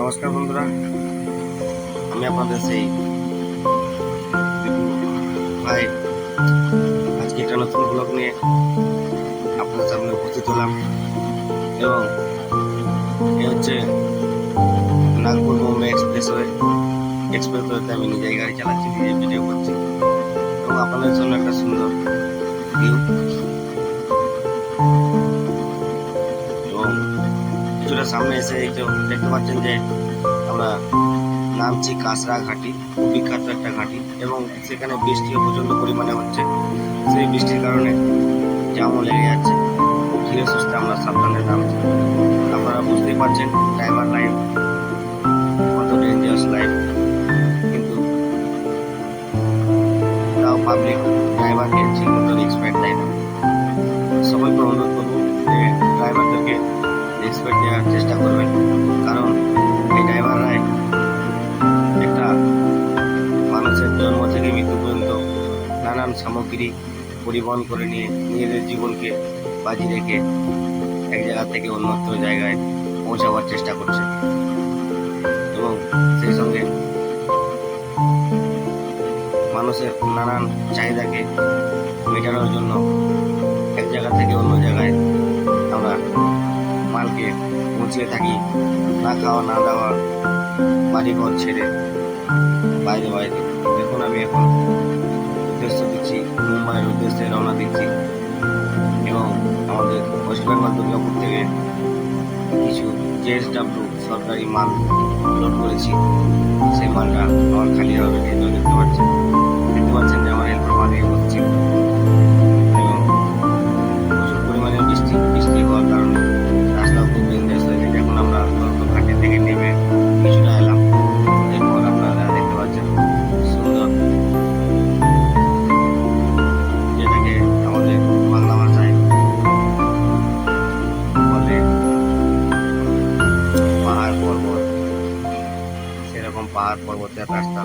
নমস্কার বন্ধুরা, আমি আপনাদের সেই ভাই আজকে একটা নতুন ব্লগ নিয়ে আপনাদের সামনে উপস্থিত হলাম। এবং এ হচ্ছে নাগপুর বোম্বে এক্সপ্রেসওয়েতে আমি নিজেই গাড়ি চালাচ্ছি, নিজে ভিডিও করছি এবং আপনাদের জন্য একটা সুন্দর ভিউ। এবং কিছুটা সামনে এসে এই যে দেখতে পাচ্ছেন যে আমরা নামছি কাঁচরা ঘাটি, খুব বিখ্যাত একটা ঘাটি, এবং সেখানে বৃষ্টিও প্রচন্ড পরিমাণে হচ্ছে। সেই বৃষ্টির কারণে জামও লেগে যাচ্ছে। খুব ধীরে সুস্থে আমরা সাবধানে নামছি। আপনারা বুঝতেই পারছেন ড্রাইভার লাইফ কত ডেঞ্জারাস লাইফ, কিন্তু তাও পাবলিক ড্রাইভারকে ঠিক মতো রেসপেক্ট দেয় না। সবাইকে অনুরোধ করবো যে ড্রাইভারদেরকে রেসপেক্ট দেওয়ার চেষ্টা করবেন, কারণ এই ড্রাইভাররাই একটা মানুষের জন্ম থেকে মৃত্যু পর্যন্ত নানান সামগ্রী পরিবহন করে নিয়ে নিজেদের জীবনকে বাজি রেখে এক জায়গা থেকে অন্যত্র জায়গায় পৌঁছাবার চেষ্টা করছে। এবং সেই সঙ্গে মানুষের নানান চাহিদাকে মেটানোর জন্য এক জায়গা থেকে অন্য জায়গায় আমরা মালকে পৌঁছিয়ে থাকি, না খাওয়া না দাওয়া, বাড়িঘর ছেড়ে বাইরে। দেখুন আমি এখন উদ্দেশ্য দিচ্ছি, মুম্বাইয়ের উদ্দেশ্যে রওনা দিচ্ছি এবং আমাদের ওয়েস্ট বেঙ্গল দুর্গাপুর থেকে কিছু JSW সরকারি মাল লোড করেছি। সেই মালটা আমার খালি হবে, দেখতে পাচ্ছেন যে আমার হেল্পার মাল দিয়ে হচ্ছে। এবং প্রচুর পরিমাণে বৃষ্টি হওয়ার কারণে রাস্তাও খুব ডেঞ্জারাস হয়ে গেছে। এখন আমরা ঘাটি থেকে নেমে কিছুটা এলাম। এরপর আপনারা দেখতে পাচ্ছেন সুন্দর, যেটাকে আমাদের বাংলা ভাষায় বলে পাহাড় পর্বত, সেরকম পাহাড় পর্বতের রাস্তা।